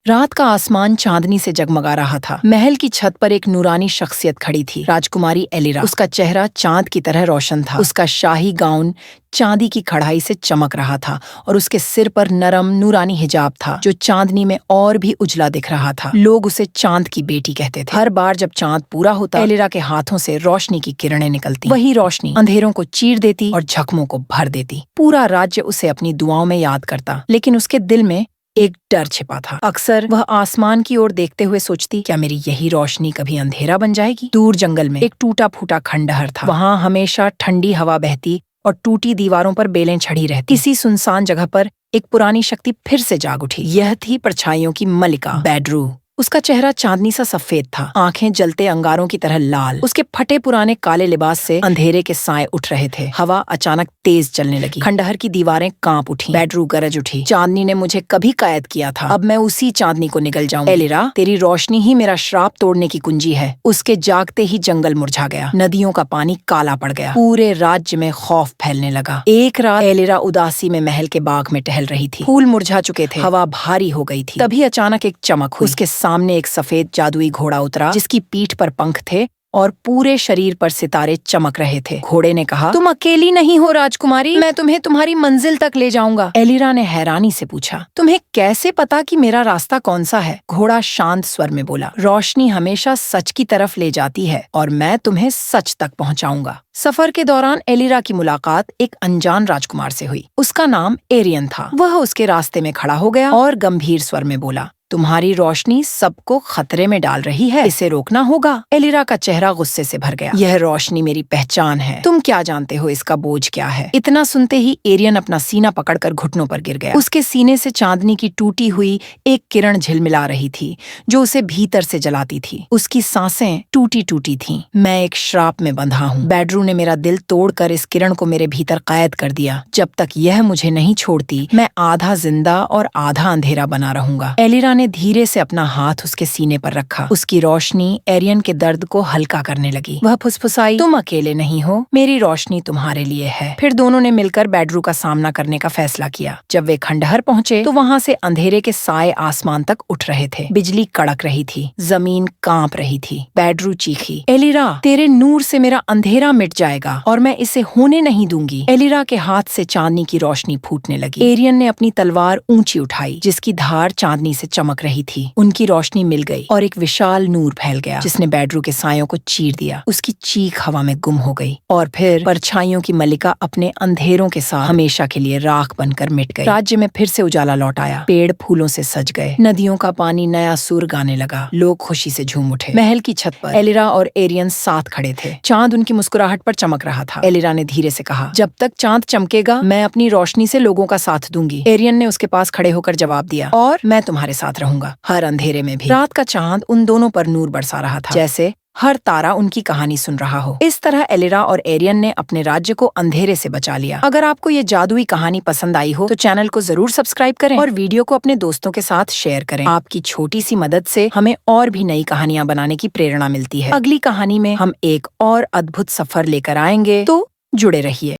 रात का आसमान चांदनी से जगमगा रहा था। महल की छत पर एक नूरानी शख्सियत खड़ी थी, राजकुमारी एलिरा। उसका चेहरा चांद की तरह रोशन था। उसका शाही गाउन चांदी की कढ़ाई से चमक रहा था और उसके सिर पर नरम नूरानी हिजाब था जो चांदनी में और भी उजला दिख रहा था। लोग उसे चांद की बेटी कहते थे। हर बार जब चांद पूरा होता, एलिरा के हाथों से रोशनी की किरणें निकलती। वही रोशनी अंधेरों को चीर देती और जख्मों को भर देती। पूरा राज्य उसे अपनी दुआओं में याद करता, लेकिन उसके दिल में एक डर छिपा था। अक्सर वह आसमान की ओर देखते हुए सोचती, क्या मेरी यही रोशनी कभी अंधेरा बन जाएगी? दूर जंगल में एक टूटा फूटा खंडहर था। वहाँ हमेशा ठंडी हवा बहती और टूटी दीवारों पर बेलें चढ़ी रहती। किसी सुनसान जगह पर एक पुरानी शक्ति फिर से जाग उठी। यह थी परछाइयों की मलिका, बैडरू। उसका चेहरा चांदनी सा सफेद था, आंखें जलते अंगारों की तरह लाल। उसके फटे पुराने काले लिबास से अंधेरे के साए उठ रहे थे। हवा अचानक तेज चलने लगी। खंडहर की दीवारें कांप उठी। बैडरू गरज उठी, चांदनी ने मुझे कभी कैद किया था, अब मैं उसी चांदनी को निगल जाऊं। एलिरा, तेरी रोशनी ही मेरा श्राप तोड़ने की कुंजी है। उसके जागते ही जंगल मुरझा गया, नदियों का पानी काला पड़ गया, पूरे राज्य में खौफ फैलने लगा। एक रात एलिरा उदासी में महल के बाग में टहल रही थी। फूल मुरझा चुके थे, हवा भारी हो गई थी। तभी अचानक एक चमक हुई। उसके सामने एक सफेद जादुई घोड़ा उतरा, जिसकी पीठ पर पंख थे और पूरे शरीर पर सितारे चमक रहे थे। घोड़े ने कहा, तुम अकेली नहीं हो राजकुमारी, मैं तुम्हें तुम्हारी मंजिल तक ले जाऊंगा। एलिरा ने हैरानी से पूछा, तुम्हें कैसे पता कि मेरा रास्ता कौन सा है? घोड़ा शांत स्वर में बोला, रोशनी हमेशा सच की तरफ ले जाती है और मैं तुम्हें सच तक पहुंचाऊंगा। सफर के दौरान एलिरा की मुलाकात एक अनजान राजकुमार से हुई। उसका नाम एरियन था। वह उसके रास्ते में खड़ा हो गया और गंभीर स्वर में बोला, तुम्हारी रोशनी सबको खतरे में डाल रही है, इसे रोकना होगा। एलिरा का चेहरा गुस्से से भर गया। यह रोशनी मेरी पहचान है, तुम क्या जानते हो इसका बोझ क्या है? इतना सुनते ही एरियन अपना सीना पकड़कर घुटनों पर गिर गया। उसके सीने से चांदनी की टूटी हुई एक किरण झिलमिला रही थी जो उसे भीतर से जलाती थी। उसकी सांसें टूटी टूटी थीं। मैं एक श्राप में बंधा हूँ। बैडरू ने मेरा दिल तोड़कर इस किरण को मेरे भीतर कैद कर दिया। जब तक यह मुझे नहीं छोड़ती, मैं आधा जिंदा और आधा अंधेरा बना रहूंगा। एलिरा ने धीरे से अपना हाथ उसके सीने पर रखा। उसकी रोशनी एरियन के दर्द को हल्का करने लगी। वह फुसफुसाई, तुम अकेले नहीं हो, मेरी रोशनी तुम्हारे लिए है। फिर दोनों ने मिलकर बैडरू का सामना करने का फैसला किया। जब वे खंडहर पहुंचे तो वहां से अंधेरे के साए आसमान तक उठ रहे थे। बिजली कड़क रही थी, जमीन कांप रही थी। बैडरू चीखी, एलिरा, तेरे नूर से मेरा अंधेरा मिट जाएगा और मैं इसे होने नहीं दूंगी। एलिरा के हाथ से चांदनी की रोशनी फूटने लगी। एरियन ने अपनी तलवार ऊंची उठाई, जिसकी धार चांदनी से चमक रही थी। उनकी रोशनी मिल गई और एक विशाल नूर फैल गया, जिसने बैडरू के सायों को चीर दिया। उसकी चीख हवा में गुम हो गई और फिर परछाइयों की मलिका अपने अंधेरों के साथ हमेशा के लिए राख बनकर मिट गई। राज्य में फिर से उजाला लौट आया। पेड़ फूलों से सज गए, नदियों का पानी नया सुर गाने लगा। लोग खुशी से झूम उठे। महल की छत पर एलिरा और एरियन साथ खड़े थे। चांद उनकी मुस्कुराहट पर चमक रहा था। एलिरा ने धीरे से कहा, जब तक चांद चमकेगा मैं अपनी रोशनी से लोगों का साथ दूंगी। एरियन ने उसके पास खड़े होकर जवाब दिया, और मैं तुम्हारे साथ रहूंगा, हर अंधेरे में भी। रात का चांद उन दोनों पर नूर बरसा रहा था, जैसे हर तारा उनकी कहानी सुन रहा हो। इस तरह एलिरा और एरियन ने अपने राज्य को अंधेरे से बचा लिया। अगर आपको ये जादुई कहानी पसंद आई हो तो चैनल को जरूर सब्सक्राइब करें और वीडियो को अपने दोस्तों के साथ शेयर करें। आपकी छोटी सी मदद से हमें और भी नई कहानियां बनाने की प्रेरणा मिलती है। अगली कहानी में हम एक और अद्भुत सफर लेकर आएंगे, तो जुड़े रहिए।